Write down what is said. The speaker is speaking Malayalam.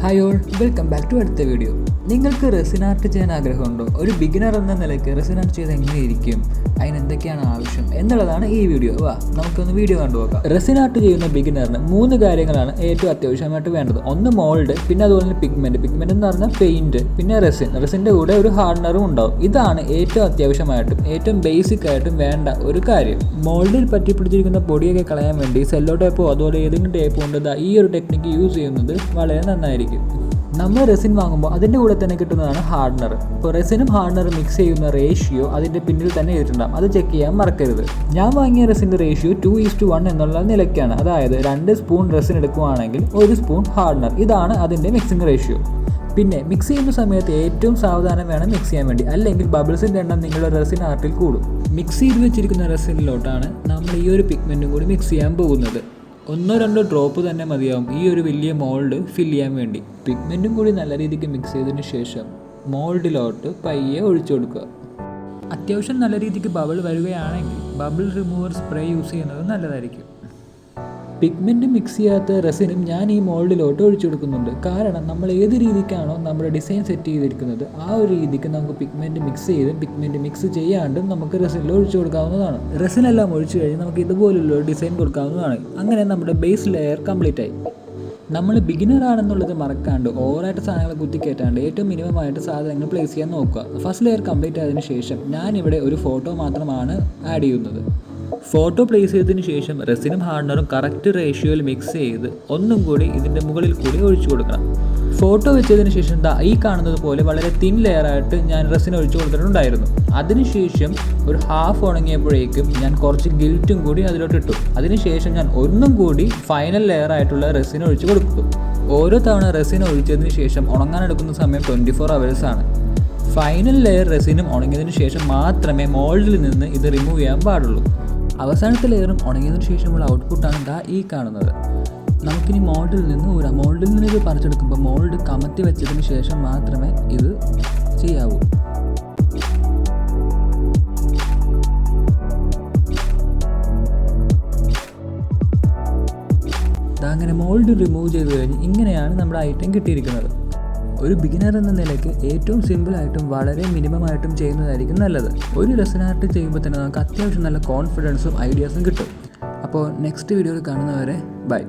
Hi all, welcome back to അടുത്ത വീഡിയോ. നിങ്ങൾക്ക് റെസിൻ ആർട്ട് ചെയ്യാൻ ആഗ്രഹമുണ്ടോ? ഒരു ബിഗിനർ എന്ന നിലയ്ക്ക് റെസിൻ ആർട്ട് ചെയ്ത് എങ്ങനെയിരിക്കും, അതിന് എന്തൊക്കെയാണ് ആവശ്യം എന്നുള്ളതാണ് ഈ വീഡിയോ. നമുക്കൊന്ന് വീഡിയോ കണ്ടുപോകാം. റെസിൻ ആർട്ട് ചെയ്യുന്ന ബിഗിനറിന് 3 കാര്യങ്ങളാണ് ഏറ്റവും അത്യാവശ്യമായിട്ട് വേണ്ടത്. ഒന്ന് മോൾഡ്, പിന്നെ അതുപോലെ തന്നെ പിഗ്മെൻറ്റ് എന്ന് പറഞ്ഞാൽ പെയിൻറ്റ്, പിന്നെ റെസിൻ്റെ കൂടെ ഒരു ഹാർഡനറും ഉണ്ടാവും. ഇതാണ് ഏറ്റവും അത്യാവശ്യമായിട്ടും ഏറ്റവും ബേസിക് ആയിട്ടും വേണ്ട ഒരു കാര്യം. മോൾഡിൽ പറ്റി പിടിച്ചിരിക്കുന്ന പൊടിയൊക്കെ കളയാൻ വേണ്ടി സെല്ലോ ടേപ്പോ അതുപോലെ ഏതെങ്കിലും ടേപ്പ് കൊണ്ട് ഈ ഒരു ടെക്നിക്ക് യൂസ് ചെയ്യുന്നത് വളരെ നന്നായിരിക്കും. നമ്മൾ റെസിൻ വാങ്ങുമ്പോൾ അതിൻ്റെ കൂടെ തന്നെ കിട്ടുന്നതാണ് ഹാർഡനർ. ഇപ്പോൾ റെസിനും ഹാർഡനറും മിക്സ് ചെയ്യുന്ന റേഷ്യോ അതിൻ്റെ പിന്നിൽ തന്നെ എഴുതിയിട്ടുണ്ടാകും. അത് ചെക്ക് ചെയ്യാൻ മറക്കരുത്. ഞാൻ വാങ്ങിയ റെസിൻ്റെ റേഷ്യോ 2:1 എന്നുള്ള നിലയ്ക്കാണ്. അതായത് 2 സ്പൂൺ റെസിൻ എടുക്കുകയാണെങ്കിൽ 1 സ്പൂൺ ഹാർഡനർ. ഇതാണ് അതിൻ്റെ മിക്സിംഗ് റേഷ്യോ. പിന്നെ മിക്സ് ചെയ്യുന്ന സമയത്ത് ഏറ്റവും സാവധാനം വേണം മിക്സ് ചെയ്യാൻ വേണ്ടി, അല്ലെങ്കിൽ ബബിൾസിൻ്റെ എണ്ണം നിങ്ങളുടെ റെസിൻ ആർട്ടിൽ കൂടും. മിക്സ് ചെയ്ത് വെച്ചിരിക്കുന്ന റെസിനിലോട്ടാണ് നമ്മൾ ഈ ഒരു പിഗ്മെൻറ്റും കൂടി മിക്സ് ചെയ്യാൻ പോകുന്നത്. 1-2 ഡ്രോപ്പ് തന്നെ മതിയാവും ഈ ഒരു വലിയ മോൾഡ് ഫില്ല് ചെയ്യാൻ വേണ്ടി. പിഗ്മെൻറ്റും കൂടി നല്ല രീതിക്ക് മിക്സ് ചെയ്തതിന് ശേഷം മോൾഡിലോട്ട് പയ്യെ ഒഴിച്ചു കൊടുക്കുക. അത്യാവശ്യം നല്ല രീതിക്ക് ബബിൾ വരികയാണെങ്കിൽ ബബിൾ റിമൂവർ സ്പ്രേ യൂസ് ചെയ്യുന്നത് നല്ലതായിരിക്കും. പിഗ്മെൻറ്റ് മിക്സ് ചെയ്യാത്ത റെസിനും ഞാൻ ഈ മോൾഡിലോട്ട് ഒഴിച്ചു കൊടുക്കുന്നുണ്ട്. കാരണം നമ്മൾ ഏത് രീതിക്കാണോ നമ്മുടെ ഡിസൈൻ സെറ്റ് ചെയ്തിരിക്കുന്നത് ആ ഒരു രീതിക്ക് നമുക്ക് പിഗ്മെൻറ്റ് മിക്സ് ചെയ്ത് പിഗ്മെൻറ്റ് മിക്സ് ചെയ്യാണ്ടും നമുക്ക് റെസിനിൽ ഒഴിച്ചു കൊടുക്കാവുന്നതാണ്. റെസിനെല്ലാം ഒഴിച്ചു കഴിഞ്ഞ് നമുക്ക് ഇതുപോലുള്ള ഡിസൈൻ കൊടുക്കാവുന്നതാണ്. അങ്ങനെ നമ്മുടെ ബേസ് ലെയർ കംപ്ലീറ്റ് ആയി. നമ്മൾ ബിഗിനർ ആണെന്നുള്ളത് മറക്കാണ്ട് ഓവറായിട്ട് സാധനങ്ങൾ കുത്തിക്കയറ്റാണ്ട് ഏറ്റവും മിനിമമായിട്ട് സാധനങ്ങൾ പ്ലേസ് ചെയ്യാൻ നോക്കുക. ഫസ്റ്റ് ലെയർ കംപ്ലീറ്റ് ആയതിനു ശേഷം ഞാനിവിടെ ഒരു ഫോട്ടോ മാത്രമാണ് ആഡ് ചെയ്യുന്നത്. ഫോട്ടോ പ്ലേസ് ചെയ്തതിന് ശേഷം റെസിനും ഹാർഡനറും കറക്റ്റ് റേഷ്യോയിൽ മിക്സ് ചെയ്ത് ഒന്നും കൂടി ഇതിൻ്റെ മുകളിൽ കൂടി ഒഴിച്ചു കൊടുക്കണം. ഫോട്ടോ വെച്ചതിന് ശേഷം ഈ കാണുന്നത് പോലെ വളരെ തിൻ ലെയറായിട്ട് ഞാൻ റെസിൻ ഒഴിച്ചു കൊടുത്തിട്ടുണ്ടായിരുന്നു. അതിനുശേഷം ഒരു ഹാഫ് ഉണങ്ങിയപ്പോഴേക്കും ഞാൻ കുറച്ച് ഗിൽറ്റും കൂടി അതിലോട്ട് ഇട്ടു. അതിനുശേഷം ഞാൻ ഒന്നും കൂടി ഫൈനൽ ലെയറായിട്ടുള്ള റെസിൻ ഒഴിച്ചു കൊടുത്തു. ഓരോ തവണ റെസിൻ ഒഴിച്ചതിന് ശേഷം ഉണങ്ങാനെടുക്കുന്ന സമയം 24 hours ആണ്. ഫൈനൽ ലെയർ റെസിനും ഉണങ്ങിയതിന് ശേഷം മാത്രമേ മോൾഡിൽ നിന്ന് ഇത് റിമൂവ് ചെയ്യാൻ പാടുള്ളൂ. അവസാനത്തെ ലെയറും ഉണങ്ങിയതിനു ശേഷമുള്ള ഔട്ട്പുട്ടാണ് ഈ കാണുന്നത്. നമുക്കിനി മോൾഡിൽ നിന്ന് ഇത് പറിച്ചെടുക്കുമ്പോൾ മോൾഡ് കമത്തി വെച്ചതിന് ശേഷം മാത്രമേ ഇത് ചെയ്യാവൂ. അങ്ങനെ മോൾഡ് റിമൂവ് ചെയ്ത് കഴിഞ്ഞ് ഇങ്ങനെയാണ് നമ്മുടെ ഐറ്റം കിട്ടിയിരിക്കുന്നത്. ഒരു ബിഗിനർ എന്ന നിലയ്ക്ക് ഏറ്റവും സിമ്പിളായിട്ടും വളരെ മിനിമമായിട്ടും ചെയ്യുന്നതായിരിക്കും നല്ലത്. ഒരു റെസിൻ ആർട്ട് ചെയ്യുമ്പോൾ തന്നെ നമുക്ക് അത്യാവശ്യം നല്ല കോൺഫിഡൻസും ഐഡിയാസും കിട്ടും. അപ്പോൾ നെക്സ്റ്റ് വീഡിയോയിൽ കാണുന്നവരെ ബൈ.